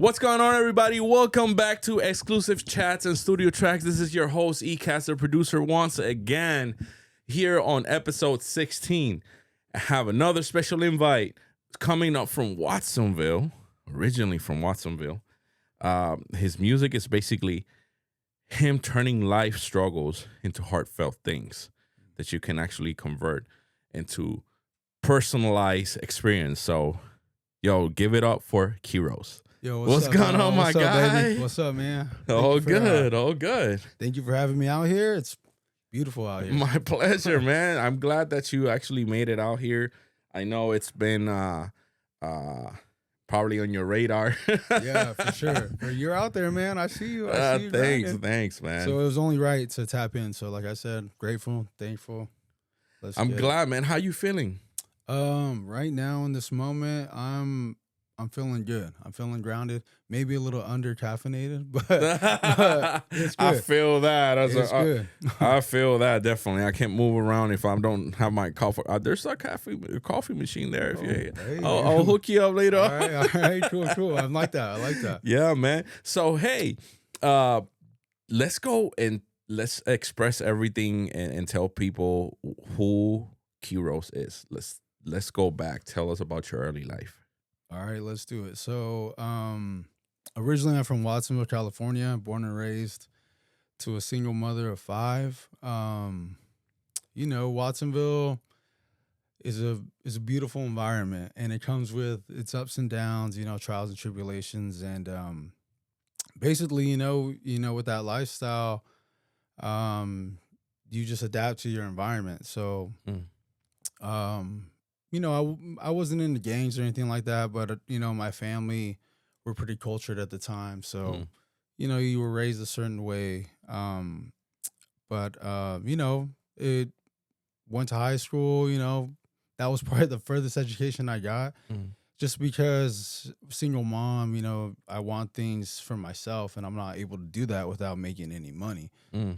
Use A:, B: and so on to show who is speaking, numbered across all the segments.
A: What's going on, everybody? Welcome back to Exclusive Chats and Studio Tracks. This is your host, Ecast, the producer, once again here on episode 16. I have another special invite coming up from Watsonville, originally from Watsonville. His music is basically him turning life struggles into heartfelt things that you can actually convert into personalized experience. So, yo, give it up for KEYRØSE.
B: Yo,
A: what's
B: up,
A: going
B: man?
A: on, my
B: what's up,
A: guy?
B: Baby? What's up, man?
A: All good, all good.
B: Thank you for having me out here. It's beautiful out here.
A: My pleasure, man. I'm glad that you actually made it out here. I know it's been probably on your radar.
B: Yeah, for sure. You're out there, man. I see you. I see you.
A: Thanks, man.
B: So it was only right to tap in. So like I said, grateful, thankful.
A: I'm glad, man. How you feeling?
B: Right now in this moment, I'm feeling good. I'm feeling grounded. Maybe a little under caffeinated, but it's good.
A: I feel that.
B: It's good.
A: I feel that definitely. I can't move around if I don't have my coffee. There's a coffee machine there. If you,
B: hey.
A: I'll hook you up later.
B: All right, cool. I like that.
A: Yeah, man. So hey, let's go and let's express everything and tell people who KEYRØSE is. Let's go back. Tell us about your early life.
B: All right, let's do it. So, originally I'm from Watsonville, California, born and raised to a single mother of 5. Watsonville is a beautiful environment, and it comes with its ups and downs, trials and tribulations, and basically, with that lifestyle, you just adapt to your environment. So, I wasn't into gangs or anything like that, but, my family were pretty cultured at the time. So, you were raised a certain way. It went to high school, that was probably the furthest education I got. Just because single mom, I want things for myself and I'm not able to do that without making any money.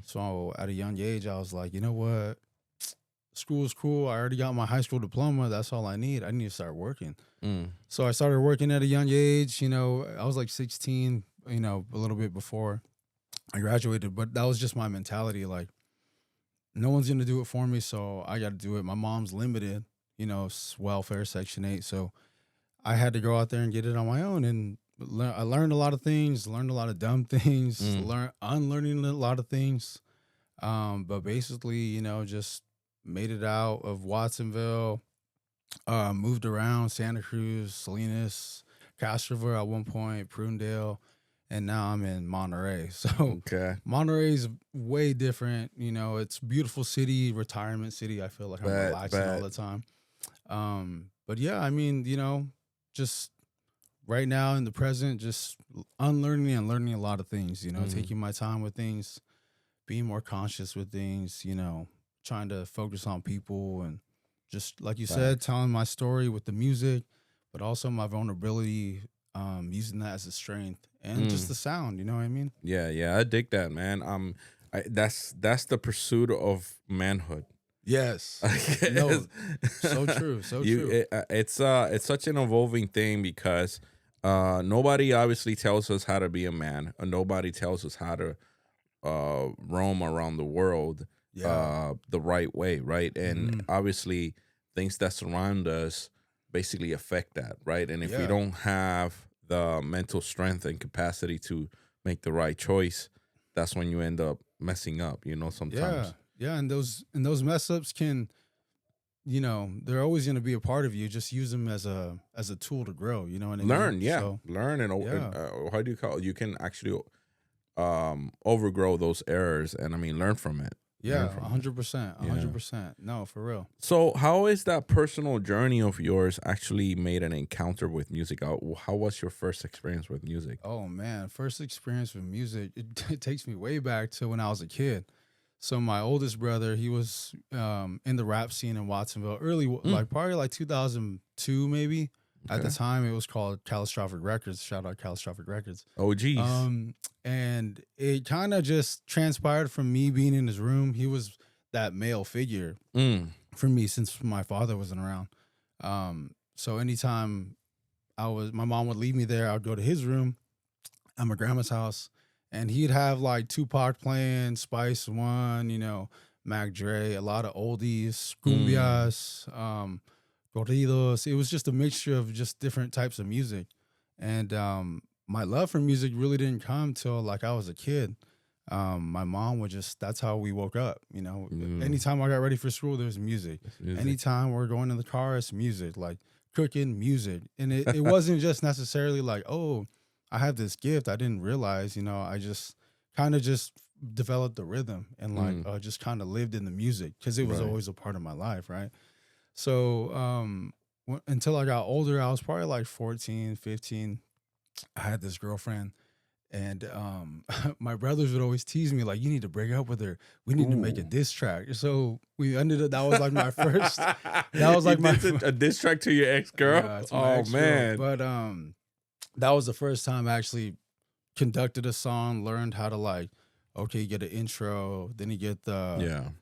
B: So at a young age, I was like, you know what? School is cool. I already got my high school diploma. That's all I need. I need to start working. So I started working at a young age. I was like 16, a little bit before I graduated. But that was just my mentality. Like, no one's going to do it for me, so I got to do it. My mom's limited, welfare, Section 8. So I had to go out there and get it on my own. And I learned a lot of things, learned a lot of dumb things, unlearning a lot of things. But basically, just made it out of Watsonville, moved around Santa Cruz, Salinas, Castroville at one point, Prunedale, and now I'm in Monterey. So Monterey is way different. It's a beautiful city, retirement city. I feel like I'm relaxing all the time. But yeah, just right now in the present, just unlearning and learning a lot of things, taking my time with things, being more conscious with things, trying to focus on people and just, like you said, telling my story with the music, but also my vulnerability, using that as a strength and just the sound, you know what I mean?
A: Yeah, I dig that, man. That's the pursuit of manhood.
B: Yes. No, so true.
A: It's such an evolving thing because nobody obviously tells us how to be a man. Nobody tells us how to roam around the world the right way, right? And obviously things that surround us basically affect that, right? And if we don't have the mental strength and capacity to make the right choice, that's when you end up messing up, sometimes.
B: Yeah, and those mess ups can, they're always going to be a part of you. Just use them as a tool to grow, you know what I mean?
A: Learn, so, learn, and how do you call it? You can actually overgrow those errors and learn from it.
B: Yeah, 100%. No, for real.
A: So how is that personal journey of yours actually made an encounter with music? How was your first experience with music?
B: Oh man, first experience with music, it takes me way back to when I was a kid. So my oldest brother, he was in the rap scene in Watsonville early, probably like 2002 maybe. Okay. At the time, it was called Catastrophic Records. Shout out Catastrophic Records.
A: Oh, geez.
B: And it kind of just transpired from me being in his room. He was that male figure for me since my father wasn't around. So anytime my mom would leave me there, I would go to his room, at my grandma's house, and he'd have like Tupac playing, Spice One, Mac Dre, a lot of oldies, cumbias, corridos. It was just a mixture of just different types of music. And my love for music really didn't come till like I was a kid. My mom would that's how we woke up. Anytime I got ready for school, there's music. Anytime we're going in the car, it's music, like cooking music. And it wasn't just necessarily like, oh, I have this gift. I didn't realize, I just kind of just developed the rhythm and like just kind of lived in the music because it was always a part of my life. Right. So until I got older, I was probably like 14, 15. I had this girlfriend. And my brothers would always tease me, like, you need to break up with her. We need to make a diss track. So we ended up, that was like my first, that was like
A: a diss track to your ex-girl?
B: Yeah,
A: oh,
B: ex-girl.
A: Man.
B: But that was the first time I actually conducted a song, learned how to like, okay, you get an intro, then you get the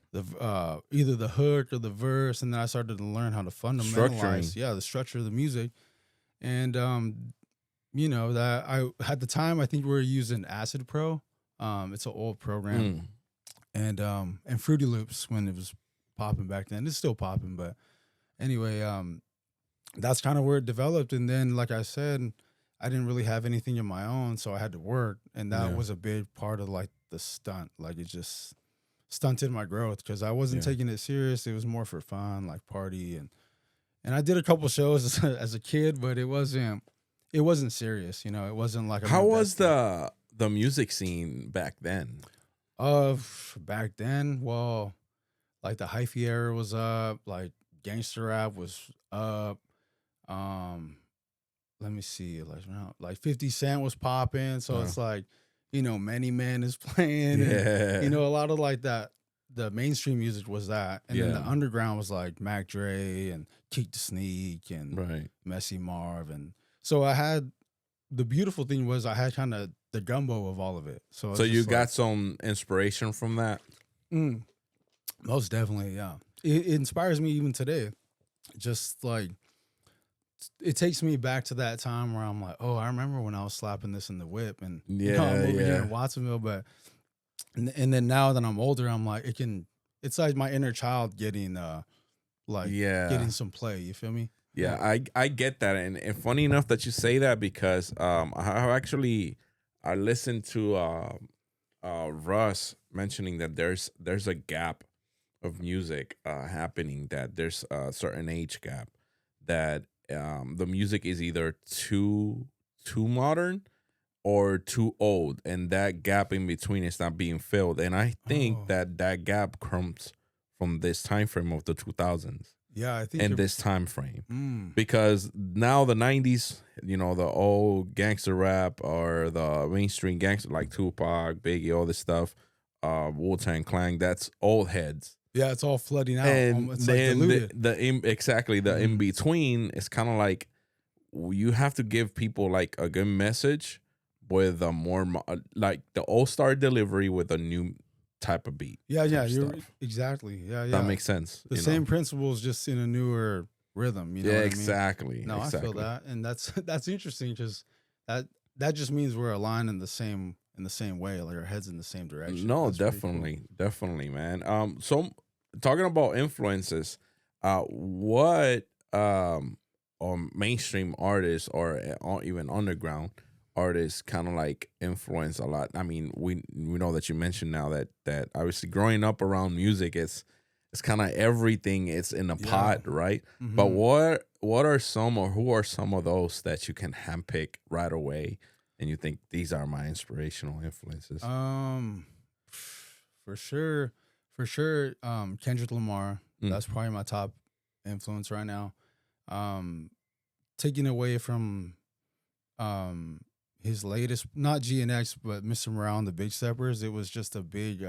B: either the hook or the verse. And then I started to learn how to fundamentalize, the structure of the music. And, that I at the time I think we were using Acid Pro. It's an old program, and Fruity Loops when it was popping back then. It's still popping, but anyway, that's kind of where it developed. And then, like I said, I didn't really have anything of my own, so I had to work, and that was a big part of like the stunt. Like it just stunted my growth because I wasn't taking it serious. It was more for fun, like party, and I did a couple shows as a kid, but it wasn't serious, It wasn't like
A: how was the music scene back then?
B: Back then, well, like the hyphy era was up, like gangster rap was up. Let me see, like 50 Cent was popping, so it's like, Many Men is playing, and, a lot of like that. The mainstream music was that, and then the underground was like Mac Dre and Keek the Sneak and Messy Marv and. So I had, the beautiful thing was I had kind of the gumbo of all of it. So
A: you got some inspiration from that?
B: Most definitely, yeah. It inspires me even today. Just like, it takes me back to that time where I'm like, oh, I remember when I was slapping this in the whip. And I'm over here in Watsonville. But, and then now that I'm older, I'm like, it's like my inner child getting, getting some play. You feel me?
A: Yeah, I get that, and funny enough that you say that because I listened to Russ mentioning that there's a gap of music happening, that there's a certain age gap, that the music is either too modern or too old, and that gap in between is not being filled, and I think that gap comes from this time frame of the 2000s.
B: Yeah, I think
A: in this time frame, because now the 90s, the old gangster rap or the mainstream gangster like Tupac, Biggie, all this stuff, Wu-Tang Clan, that's old heads.
B: Yeah, it's all flooding out.
A: And
B: it's
A: then
B: like diluted.
A: the in between is kind of like you have to give people like a good message with a more like the all-star delivery with a new type of beat.
B: Yeah, you're exactly. Yeah.
A: That makes sense.
B: The same principles, just in a newer rhythm. You know what
A: exactly.
B: I mean? No,
A: exactly.
B: I feel that, and that's interesting because that just means we're aligned in the same way, like our heads in the same direction.
A: No,
B: that's
A: definitely, man. So talking about influences, what mainstream artists or even underground artists kind of like influence a lot? I mean, we know that you mentioned now that obviously growing up around music, it's kind of everything. It's in a pot, right? Mm-hmm. But what are some, or who are some of those that you can handpick right away, and you think these are my inspirational influences?
B: For sure, Kendrick Lamar. That's probably my top influence right now. Taking away from his latest, not GNX, but Mr. Morale and the Big Steppers, it was just a big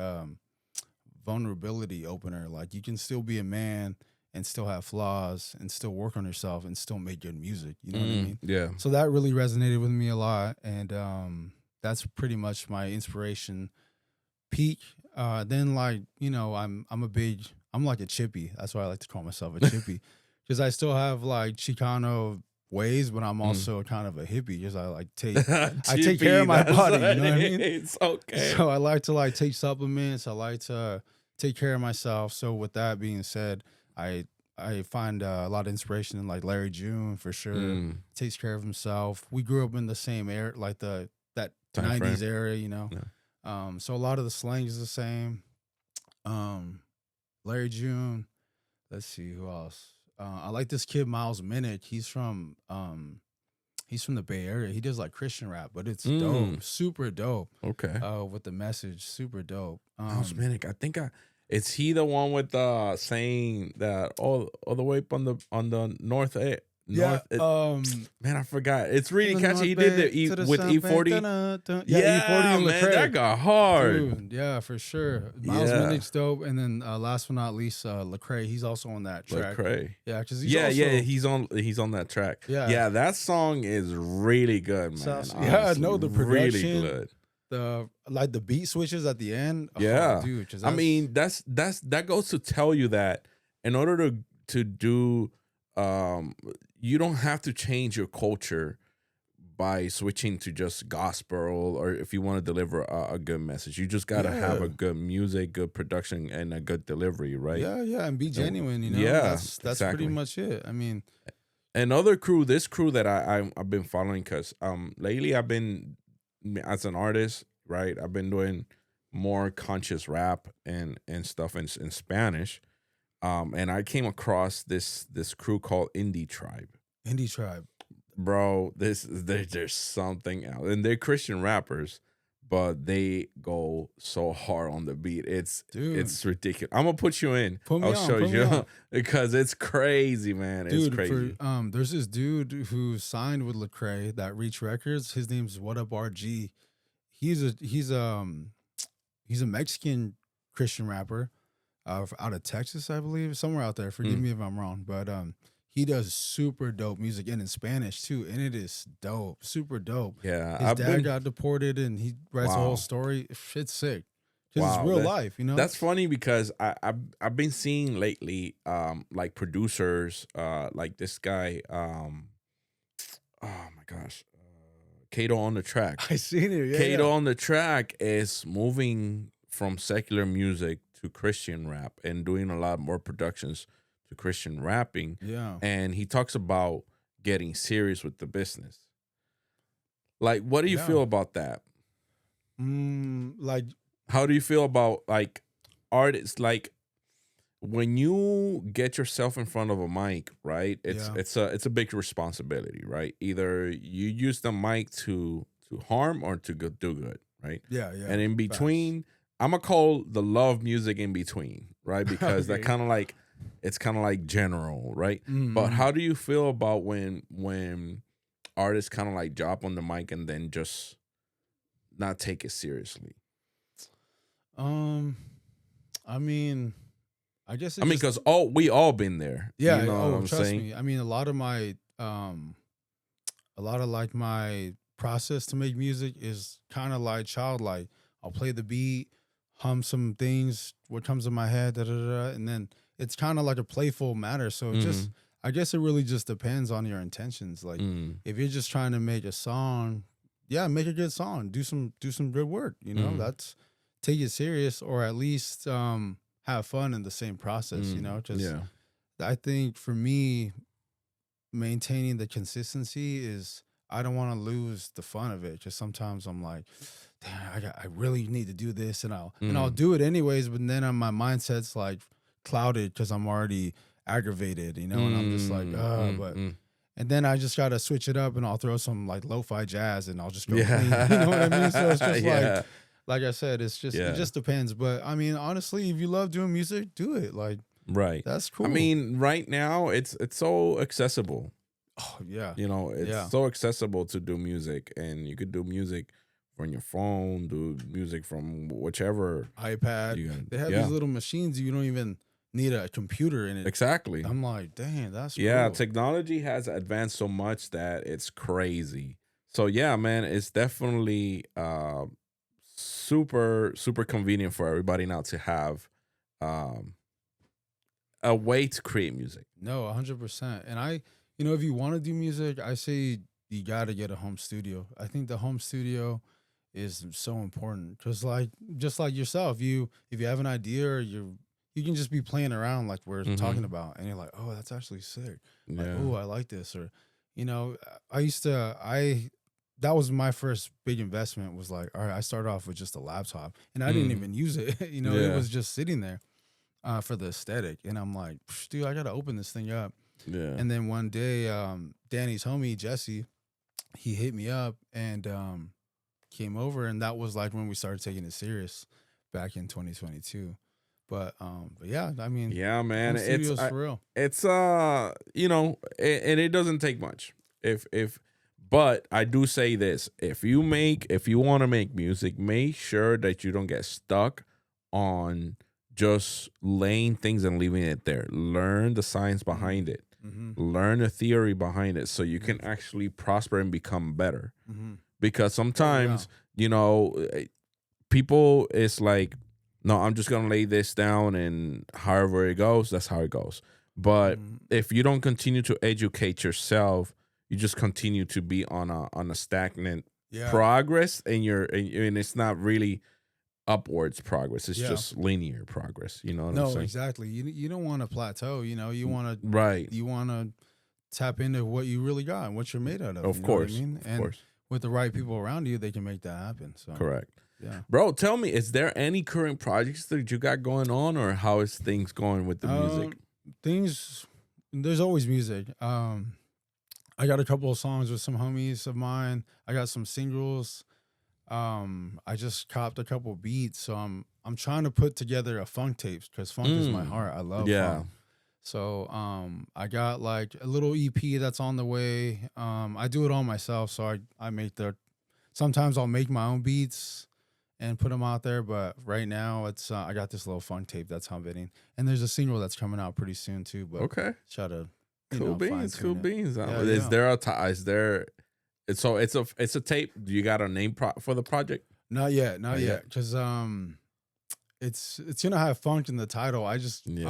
B: vulnerability opener. Like, you can still be a man and still have flaws and still work on yourself and still make good music. You know what I mean?
A: Yeah.
B: So that really resonated with me a lot, and that's pretty much my inspiration peak. Then, like, I'm like a chippy. That's why I like to call myself a chippy, because I still have like Chicano ways, but I'm also kind of a hippie because I like take I
A: Chippy,
B: take care of my
A: that's
B: body.
A: what
B: You know what I
A: it
B: mean?
A: is. Okay.
B: So I like to like take supplements. I like to take care of myself. So with that being said, I find a lot of inspiration in like Larry June for sure.
A: Mm,
B: Takes care of himself. We grew up in the same era, like that
A: Time
B: 90s
A: frame.
B: era, you know.
A: Yeah.
B: So a lot of the slang is the same. Larry June. Let's see who else. I like this kid Miles Minnick. He's from the Bay Area. He does like Christian rap, but it's dope, super dope.
A: Okay.
B: With the message, super dope.
A: Miles Minnick. I think is he the one with saying that all the way up on the north
B: Yeah.
A: man, I forgot. It's really
B: From the
A: catchy. He
B: North
A: did
B: Bay
A: the
B: to the
A: with
B: South Bay,
A: E40.
B: dun-dun-dun.
A: Yeah,
B: E40 and
A: man,
B: Lecrae.
A: that got hard.
B: Dude, yeah, for sure. Miles
A: Yeah.
B: Minnick's dope, and then last but not least, Lecrae. He's also on that track.
A: Lecrae.
B: Yeah, because
A: He's on that track.
B: Yeah.
A: That song is really good, man.
B: I know the production,
A: really good.
B: the beat switches at the end.
A: Yeah,
B: oh, dude.
A: I mean that goes to tell you that in order to do, you don't have to change your culture by switching to just gospel, or if you want to deliver a good message, you just gotta have a good music, good production, and a good delivery, right?
B: Yeah, and be genuine. You know,
A: Yeah,
B: that's
A: exactly.
B: pretty much it. I mean,
A: this crew that I've been following, because lately I've been, as an artist, right, I've been doing more conscious rap and stuff in Spanish, and I came across this crew called Indie Tribe. Bro, there's something else, and they're Christian rappers, but they go so hard on the beat. It's ridiculous. I'm gonna put you in. I'll show you because it's crazy, man. It's crazy.
B: There's this dude who signed with Lecrae that Reach Records. His name's What Up RG. He's a Mexican Christian rapper out of Texas, I believe, somewhere out there. Forgive me if I'm wrong, but he does super dope music, and in Spanish too, and it is dope, super dope.
A: Yeah,
B: his dad got deported, and he writes a whole story. Shit's sick. Because it's real life, you know.
A: That's funny because I've been seeing lately, like producers, like this guy, oh my gosh, Kato on the Track.
B: I seen it. Yeah,
A: Kato on the Track is moving from secular music to Christian rap and doing a lot more productions to Christian rapping.
B: Yeah.
A: And he talks about getting serious with the business. Like, what do you feel about that?
B: Like,
A: how do you feel about like artists? Like, when you get yourself in front of a mic, right? It's a big responsibility, right? Either you use the mic to harm or to do good, right?
B: Yeah.
A: And in between, I'm gonna call the love music in between, right? Because that kind of like, it's kind of like general, right?
B: Mm-hmm.
A: But how do you feel about when artists kind of like drop on the mic and then just not take it seriously?
B: I mean, I guess.
A: Because we all been there.
B: Yeah.
A: You know what I'm
B: trust
A: saying?
B: me. I mean, a lot of like my process to make music is kind of like childlike. I'll play the beat, hum some things, what comes in my head, and then it's kind of like a playful matter. So I guess it really just depends on your intentions. Like, if you're just trying to make a song, make a good song, do some good work. You know, that's take it serious, or at least have fun in the same process. You know, I think for me, maintaining the consistency is, I don't want to lose the fun of it. Because sometimes I'm like, damn, I really need to do this, and I'll do it anyways. But then my mindset's like clouded because I'm already aggravated, you know, and I'm just like, and then I just gotta switch it up, and I'll throw some like lo-fi jazz, and I'll just go clean. You know what I mean? So it's just like I said, it's just it just depends. But I mean, honestly, if you love doing music, do it. Like,
A: right,
B: that's cool.
A: I mean, right now it's so accessible.
B: Oh yeah,
A: you know, it's so accessible to do music, and you could do music from your phone, do music from whichever
B: iPad. They have these little machines you don't even need a computer in it.
A: Exactly.
B: I'm like, dang, that's
A: cool.
B: cool.
A: Technology has advanced so much that it's crazy. So yeah, man, it's definitely super convenient for everybody now to have a way to create music.
B: No, 100%. And if you want to do music, I say you got to get a home studio. I think the home studio is so important because, like, just like yourself, if you have an idea or you can just be playing around like we're talking about, and you're like, oh, that's actually sick. Like,
A: Yeah.
B: oh, I like this, or that was my first big investment. Was like, all right, I started off with just a laptop, and I didn't even use it. It
A: Yeah.
B: was just sitting there for the aesthetic, and I'm like, dude, I gotta open this thing up.
A: Yeah.
B: And then one day, Danny's homie Jesse, he hit me up and came over, and that was like when we started taking it serious back in 2022. But yeah, I mean,
A: Yeah, man,
B: home studios for real.
A: It's and it doesn't take much. But I do say this: if you want to make music, make sure that you don't get stuck on just laying things and leaving it there. Learn the science behind it. Learn the theory behind it, so you can actually prosper and become better. Because sometimes, people is like, no, I'm just gonna lay this down, and however it goes, that's how it goes. But if you don't continue to educate yourself, you just continue to be on a stagnant progress, and and it's not really upwards progress. It's just linear progress. You know what I'm saying?
B: No, exactly. You don't want to plateau. You want to
A: right.
B: You want to tap into what you really got and what you're made out of.
A: Of course,
B: I mean?
A: Of course.
B: With the right people around you, they can make that happen. So
A: correct.
B: Yeah,
A: bro. Tell me, is there any current projects that you got going on, or how is things going with the music?
B: There's always music. I got a couple of songs with some homies of mine. I got some singles. I just copped a couple beats, so I'm trying to put together a funk tape because funk is my heart. I love funk. So I got like a little EP that's on the way. I do it all myself, so I make sometimes I'll make my own beats and put them out there, but right now it's I got this little funk tape that's humming, and there's a single that's coming out pretty soon too. But
A: okay,
B: try to
A: cool beans.
B: Yeah,
A: is there it's a tape? Do you got a name for the project?
B: Not yet, because it's gonna have funk in the title. I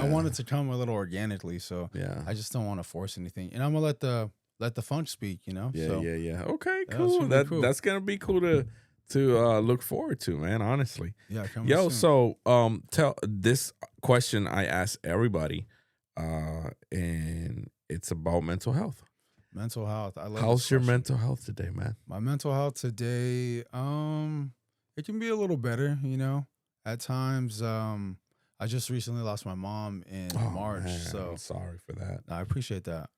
B: want it to come a little organically, so I just don't want to force anything, and I'm gonna let the funk speak,
A: Yeah. Okay, cool. That's gonna be cool to look forward to, man. Honestly,
B: soon.
A: So tell this question I ask everybody, and it's about mental health.
B: Mental health. I love.
A: How's your mental health today, man?
B: My mental health today, it can be a little better, At times, I just recently lost my mom in March,
A: man,
B: so
A: I'm sorry for that.
B: I appreciate that.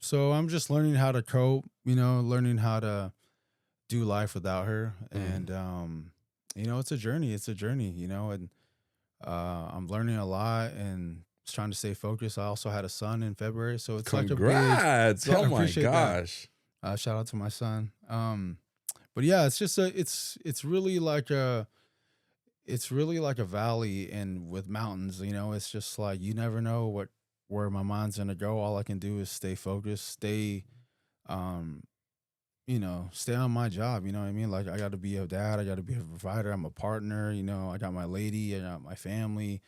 B: So I'm just learning how to cope, learning how to do life without her, and it's a journey. And I'm learning a lot and trying to stay focused. I also had a son in February, so it's
A: congrats!
B: Like a big.
A: Oh my gosh!
B: Shout out to my son. But yeah, it's just it's really like a valley and with mountains. It's just like you never know where my mind's gonna go. All I can do is stay focused, stay on my job. You know what I mean? Like I got to be a dad, I got to be a provider. I'm a partner. I got my lady, I got my family.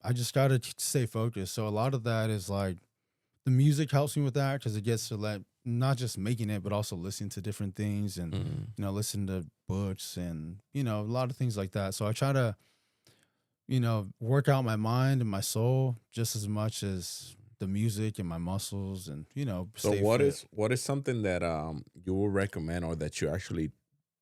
B: I just got to stay focused. So a lot of that is like the music helps me with that because it gets to not just making it, but also listening to different things and, listen to books and, a lot of things like that. So I try to, work out my mind and my soul just as much as the music and my muscles and,
A: So what is something that you will recommend or that you actually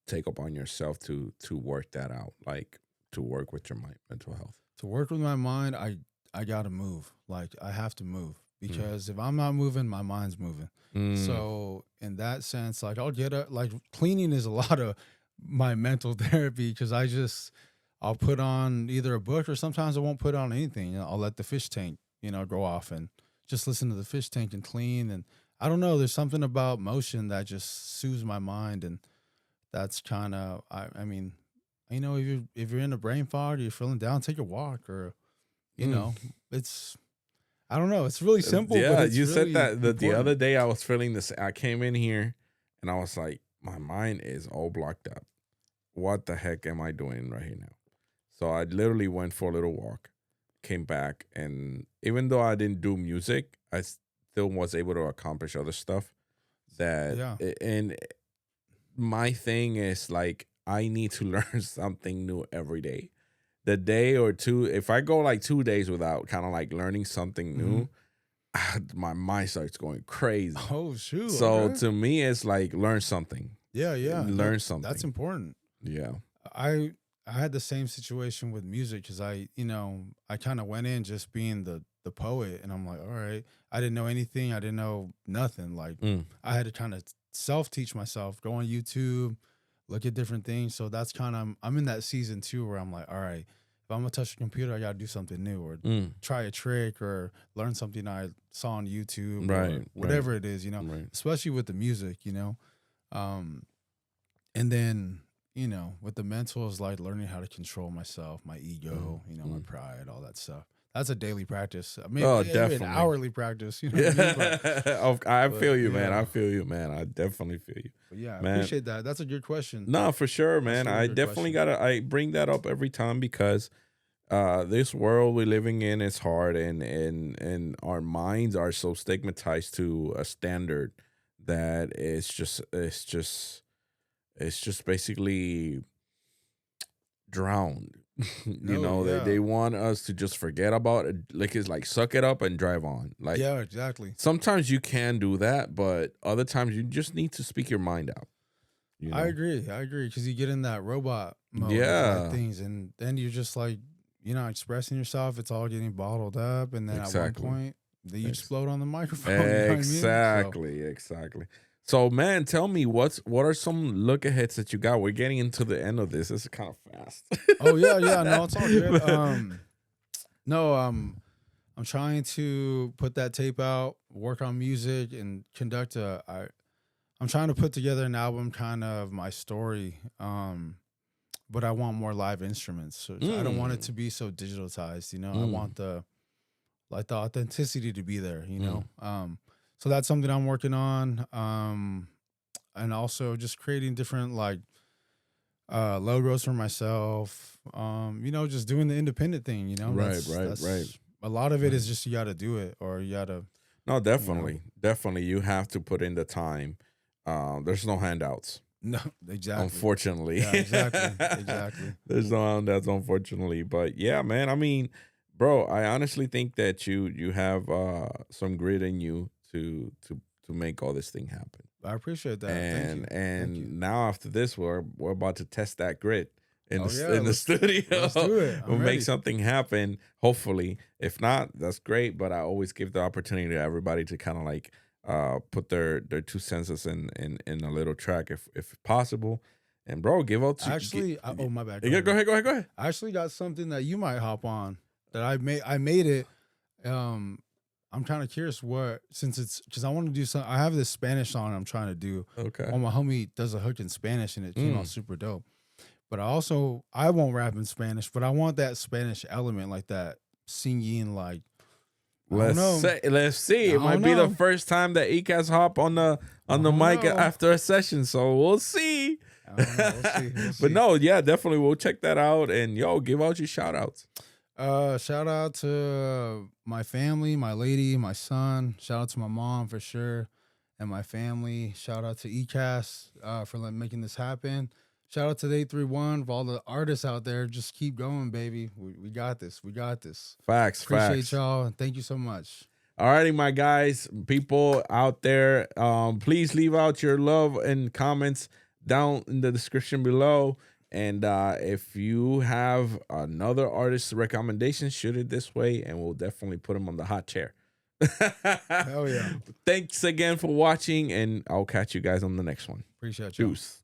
A: take upon yourself to work that out, like to work with your mental health?
B: To work with my mind, I got to move. Like I have to move. Because if I'm not moving, my mind's moving. So in that sense, like I'll cleaning is a lot of my mental therapy because I'll put on either a book or sometimes I won't put on anything. I'll let the fish tank, go off and just listen to the fish tank and clean. And I don't know, there's something about motion that just soothes my mind. And that's kind of, I mean, if you're in a brain fog or you're feeling down, take a walk or, it's, I don't know. It's really simple.
A: Yeah,
B: but it's
A: you
B: really
A: said that the other
B: important.
A: day. I was feeling this. I came in here and I was like, my mind is all blocked up. What the heck am I doing right here now? So I literally went for a little walk, came back, and even though I didn't do music, I still was able to accomplish other stuff.
B: Yeah.
A: And my thing is like I need to learn something new every day. The day or two, if I go like 2 days without kind of like learning something new, my mind starts going crazy.
B: Oh shoot.
A: So
B: Okay.
A: to me, it's like learn something.
B: Yeah.
A: Learn something.
B: That's important.
A: Yeah.
B: I had the same situation with music because I kind of went in just being the poet, and I'm like, all right, I didn't know anything, I didn't know nothing. Like I had to kind of self-teach myself, go on YouTube, look at different things. So that's kind of I'm in that season too where I'm like, all right, if I'm gonna touch a computer, I gotta do something new or try a trick or learn something I saw on YouTube, or whatever it is, especially with the music, and then with the mental is like learning how to control myself, my ego, my pride, all that stuff. That's a daily practice. I mean,
A: definitely
B: an hourly practice. What I mean?
A: I feel you, man. I feel you, man. I definitely feel you.
B: But yeah, I
A: man.
B: appreciate that. That's a good question.
A: No, for sure, man.
B: That's a
A: I
B: good
A: definitely
B: question.
A: I bring that up every time because this world we're living in is hard, and our minds are so stigmatized to a standard that it's just basically drowned. They want us to just forget about it. Like it's like suck it up and drive on. Like
B: yeah, exactly.
A: sometimes you can do that, but other times you just need to speak your mind out.
B: I agree because you get in that robot mode of things, and then you're just like expressing yourself. It's all getting bottled up, and then at one point you explode on the microphone.
A: Exactly. So, man, tell me what are some look aheads that you got? We're getting into the end of this. This is kind of fast.
B: Oh yeah, no, it's all good. I'm trying to put that tape out, work on music, and conduct I'm trying to put together an album, kind of my story. But I want more live instruments. So I don't want it to be so digitalized. I want the authenticity to be there. So that's something I'm working on. And also just creating different logos for myself. Just doing the independent thing. Right. A lot of it is just you got to do it, or you got to.
A: No, definitely. You have to put in the time. There's no handouts.
B: No, exactly.
A: Unfortunately.
B: Yeah, exactly.
A: There's no handouts, unfortunately. But yeah, man. I mean, bro, I honestly think that you have some grit in you to make all this thing happen.
B: I appreciate that.
A: And
B: Thank you.
A: now after this, we're about to test that grit in the studio.
B: Let's do it.
A: We'll make something happen. Hopefully, if not, that's great. But I always give the opportunity to everybody to kind of like put their 2 cents in a little track if possible. And bro, give out to
B: actually. Oh my bad.
A: Go ahead.
B: I actually got something that you might hop on that I made it. I'm kind of curious since it's because I want to do something. I have this Spanish song I'm trying to do.
A: Okay.
B: Well, my homie does a hook in Spanish and it came out super dope. But I won't rap in Spanish, but I want that Spanish element, like that singing, like.
A: Let's see. It might be the first time that Ecast hop on the mic after a session, so we'll see.
B: We'll see.
A: But no, yeah, definitely we'll check that out, and give out your shout outs.
B: Shout out to my family, my lady, my son. Shout out to my mom for sure, and my family. Shout out to Ecast for making this happen. Shout out to the 831 for all the artists out there. Just keep going, baby. We got this.
A: Facts.
B: Appreciate y'all. Thank you so much.
A: Alrighty, my guys, people out there, please leave out your love and comments down in the description below. And if you have another artist recommendation, shoot it this way, and we'll definitely put him on the hot chair.
B: Hell yeah.
A: Thanks again for watching, and I'll catch you guys on the next one.
B: Appreciate you.
A: Juice.